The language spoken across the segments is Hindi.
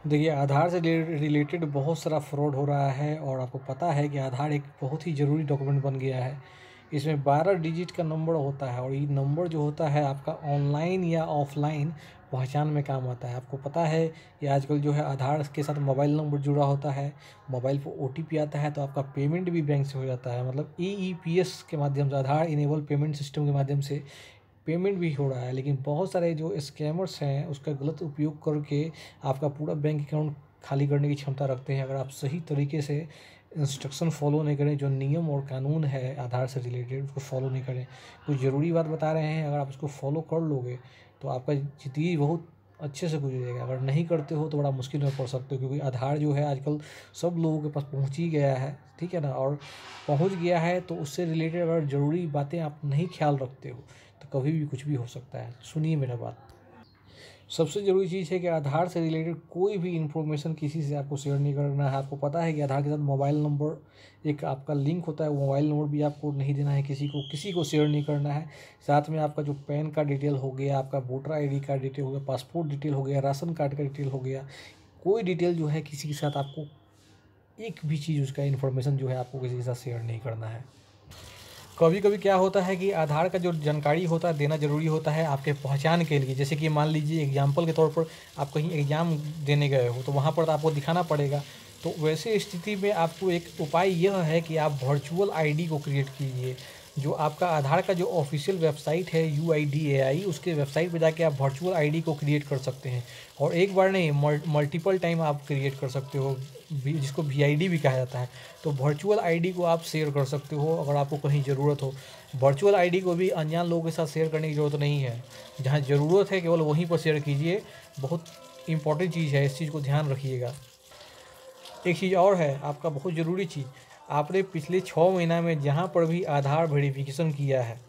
देखिए, आधार से रिलेटेड बहुत सारा फ्रॉड हो रहा है और आपको पता है कि आधार एक बहुत ही ज़रूरी डॉक्यूमेंट बन गया है। इसमें 12 डिजिट का नंबर होता है और ये नंबर जो होता है आपका ऑनलाइन या ऑफ़लाइन पहचान में काम आता है। आपको पता है कि आजकल जो है आधार के साथ मोबाइल नंबर जुड़ा होता है, मोबाइल पे ओटीपी आता है तो आपका पेमेंट भी बैंक से हो जाता है। मतलब ईईपीएस के माध्यम से, आधार इनेबल पेमेंट सिस्टम के माध्यम से पेमेंट भी हो रहा है। लेकिन बहुत सारे जो स्कैमर्स हैं उसका गलत उपयोग करके आपका पूरा बैंक अकाउंट खाली करने की क्षमता रखते हैं। अगर आप सही तरीके से इंस्ट्रक्शन फॉलो नहीं करें, जो नियम और कानून है आधार से रिलेटेड उसको फॉलो नहीं करें, कुछ ज़रूरी बात बता रहे हैं, अगर आप उसको फॉलो कर लोगे तो आपका ज़िंदगी बहुत अच्छे से गुजरेगा। अगर नहीं करते हो तो बड़ा मुश्किल में पड़ सकते हो, क्योंकि आधार जो है आजकल सब लोगों के पास पहुंच ही गया है, ठीक है ना। और पहुंच गया है तो उससे रिलेटेड अगर ज़रूरी बातें आप नहीं ख्याल रखते हो तो कभी भी कुछ भी हो सकता है। सुनिए मेरा बात। सबसे ज़रूरी चीज़ है कि आधार से रिलेटेड कोई भी इन्फॉर्मेशन किसी से आपको शेयर नहीं करना है। आपको पता है कि आधार के साथ मोबाइल नंबर एक आपका लिंक होता है, वो मोबाइल नंबर भी आपको नहीं देना है, किसी को शेयर नहीं करना है। साथ में आपका जो पैन का डिटेल हो गया, आपका वोटर आईडी का डिटेल हो गया, पासपोर्ट डिटेल हो गया, राशन कार्ड का डिटेल हो गया, कोई डिटेल जो है किसी के साथ आपको एक भी चीज़ उसका इन्फॉर्मेशन जो है आपको किसी के साथ शेयर नहीं करना है। कभी कभी क्या होता है कि आधार का जो जानकारी होता है देना ज़रूरी होता है आपके पहचान के लिए। जैसे कि मान लीजिए एग्जाम्पल के तौर पर आप कहीं एग्ज़ाम देने गए हो तो वहाँ पर तो आपको दिखाना पड़ेगा। तो वैसे स्थिति में आपको एक उपाय यह है कि आप वर्चुअल आईडी को क्रिएट कीजिए। जो आपका आधार का जो ऑफिशियल वेबसाइट है UIDAI, उसके वेबसाइट पर जाके आप वर्चुअल आईडी को क्रिएट कर सकते हैं। और एक बार नहीं, मल्टीपल टाइम आप क्रिएट कर सकते हो, जिसको VID भी कहा जाता है। तो वर्चुअल आईडी को आप शेयर कर सकते हो अगर आपको कहीं ज़रूरत हो। वर्चुअल आईडी को भी अनजान लोगों के साथ शेयर करने की ज़रूरत नहीं है। जहाँ ज़रूरत है केवल वहीं पर शेयर कीजिए। बहुत इंपॉर्टेंट चीज़ है, इस चीज़ को ध्यान रखिएगा। एक चीज़ और है, आपका बहुत ज़रूरी चीज़, आपने पिछले 6 महीना में जहाँ पर भी आधार वेरिफिकेशन किया है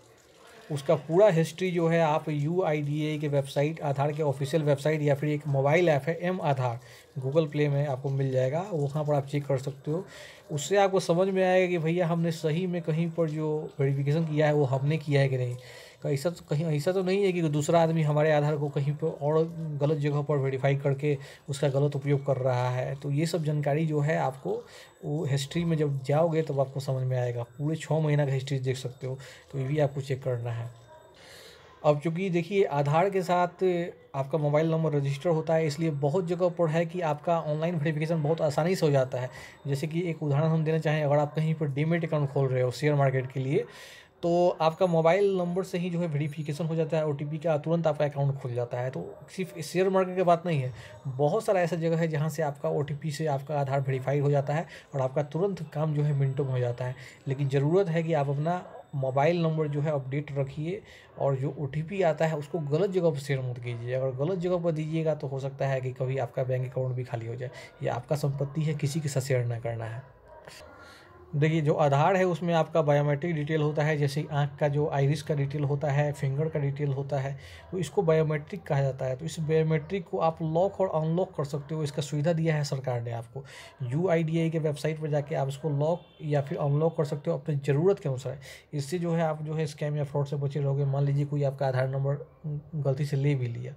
उसका पूरा हिस्ट्री जो है आप UIDAI के वेबसाइट, आधार के ऑफिशियल वेबसाइट या फिर एक मोबाइल ऐप है M आधार, गूगल प्ले में आपको मिल जाएगा, वहाँ पर आप चेक कर सकते हो। उससे आपको समझ में आएगा कि भैया हमने सही में कहीं पर जो वेरिफिकेशन किया है वो हमने किया है कि नहीं। कहीं ऐसा तो नहीं है कि दूसरा आदमी हमारे आधार को कहीं पर और गलत जगह पर वेरीफाई करके उसका गलत उपयोग कर रहा है। तो ये सब जानकारी जो है आपको वो हिस्ट्री में जब जाओगे तब आपको समझ में आएगा। पूरे 6 महीना का हिस्ट्री देख सकते हो, तो ये भी आपको चेक करना है। अब चूँकि देखिए आधार के साथ आपका मोबाइल नंबर रजिस्टर होता है, इसलिए बहुत जगह पर है कि आपका ऑनलाइन वेरिफिकेशन बहुत आसानी से हो जाता है। जैसे कि एक उदाहरण हम देना चाहें, अगर आप कहीं पर डीमैट अकाउंट खोल रहे हो शेयर मार्केट के लिए, तो आपका मोबाइल नंबर से ही जो है वेरिफिकेशन हो जाता है, ओटीपी का तुरंत आपका अकाउंट खुल जाता है। तो सिर्फ शेयर मार्केट की बात नहीं है, बहुत सारा ऐसा जगह है जहाँ से आपका ओटीपी से आपका आधार वेरीफाई हो जाता है और आपका तुरंत काम जो है मिनटों में हो जाता है। लेकिन ज़रूरत है कि आप अपना मोबाइल नंबर जो है अपडेट रखिए और जो ओटीपी आता है उसको गलत जगह पर शेयर मत कीजिए। अगर गलत जगह पर दीजिएगा तो हो सकता है कि कभी आपका बैंक अकाउंट भी खाली हो जाए। ये आपका संपत्ति है, किसी के साथ शेयर ना करना है। देखिए, जो आधार है उसमें आपका बायोमेट्रिक डिटेल होता है, जैसे आँख का जो आइरिस का डिटेल होता है, फिंगर का डिटेल होता है, तो इसको बायोमेट्रिक कहा जाता है। तो इस बायोमेट्रिक को आप लॉक और अनलॉक कर सकते हो, इसका सुविधा दिया है सरकार ने आपको। UIDAI के वेबसाइट पर जाके आप इसको लॉक या फिर अनलॉक कर सकते हो अपनी ज़रूरत के अनुसार। इससे जो है आप जो है स्कैम या फ्रॉड से बचे रहोगे। मान लीजिए कोई आपका आधार नंबर गलती से ले भी लिया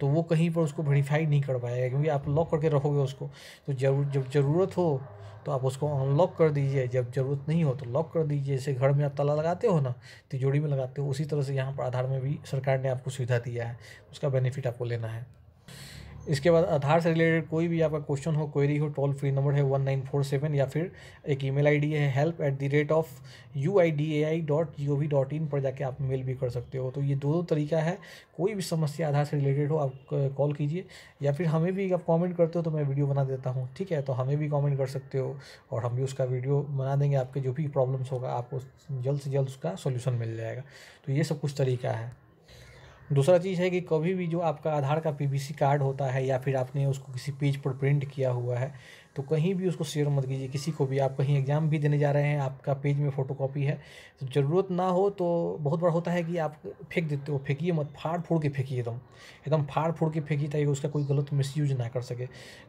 तो वो कहीं पर उसको वेरीफाई नहीं कर पाएगा, क्योंकि आप लॉक करके रखोगे उसको। तो जब ज़रूरत हो तो आप उसको अनलॉक कर दीजिए, जब ज़रूरत नहीं हो तो लॉक कर दीजिए। जैसे घर में आप ताला लगाते हो ना, तिजोरी में लगाते हो, उसी तरह से यहाँ पर आधार में भी सरकार ने आपको सुविधा दिया है, उसका बेनिफिट आपको लेना है। इसके बाद आधार से रिलेटेड कोई भी आपका क्वेश्चन हो, क्वेरी हो, टोल फ्री नंबर है 1947, या फिर एक ईमेल आईडी है help@uidai.gov.in पर जाके आप मेल भी कर सकते हो। तो ये दो तरीका है। कोई भी समस्या आधार से रिलेटेड हो आप कॉल कीजिए, या फिर हमें भी आप कमेंट करते हो तो मैं वीडियो बना देता हूँ, ठीक है। तो हमें भी कमेंट कर सकते हो और हम भी उसका वीडियो बना देंगे। आपके जो भी प्रॉब्लम्स होगा आपको जल्द से जल्द उसका सोल्यूशन मिल जाएगा। तो ये सब कुछ तरीका है। दूसरा चीज़ है कि कभी भी जो आपका आधार का PVC कार्ड होता है या फिर आपने उसको किसी पेज पर प्रिंट किया हुआ है, तो कहीं भी उसको शेयर मत कीजिए किसी को भी। आप कहीं एग्ज़ाम भी देने जा रहे हैं, आपका पेज में फ़ोटोकॉपी है, तो ज़रूरत ना हो तो बहुत बार होता है कि आप फेंक देते हो। फेंकिए मत, फाड़ फूड़ के फेंकिए, एकदम एकदम फाड़ फूड़ के फेंकिए ताकि उसका कोई गलत मिसयूज ना कर सके।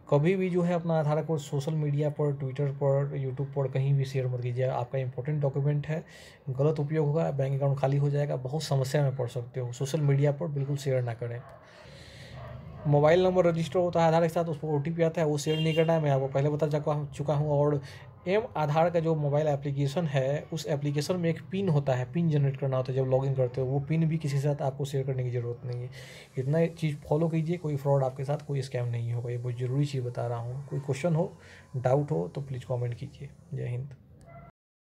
कभी भी जो है अपना आधार को सोशल मीडिया पर, ट्विटर पर, यूट्यूब पर कहीं भी शेयर मत कीजिए। आपका इंपॉर्टेंट डॉक्यूमेंट है, गलत उपयोग होगा, बैंक अकाउंट खाली हो जाएगा, बहुत समस्या में पड़ सकते हो। सोशल मीडिया पर बिल्कुल शेयर ना करें। मोबाइल नंबर रजिस्टर होता है आधार के साथ, उस पर ओटीपी आता है, वो शेयर नहीं करना है। मैं आपको पहले बता चुका हूँ। और एम आधार का जो मोबाइल एप्लीकेशन है, उस एप्लीकेशन में एक पिन होता है, पिन जनरेट करना होता है जब लॉगिन करते हो। वो पिन भी किसी के साथ आपको शेयर करने की ज़रूरत नहीं है। इतना चीज़ फॉलो कीजिए, कोई फ्रॉड आपके साथ, कोई स्कैम नहीं होगा। ये बहुत ज़रूरी चीज़ बता रहा हूँ। कोई क्वेश्चन हो, डाउट हो तो प्लीज़ कमेंट कीजिए। जय हिंद।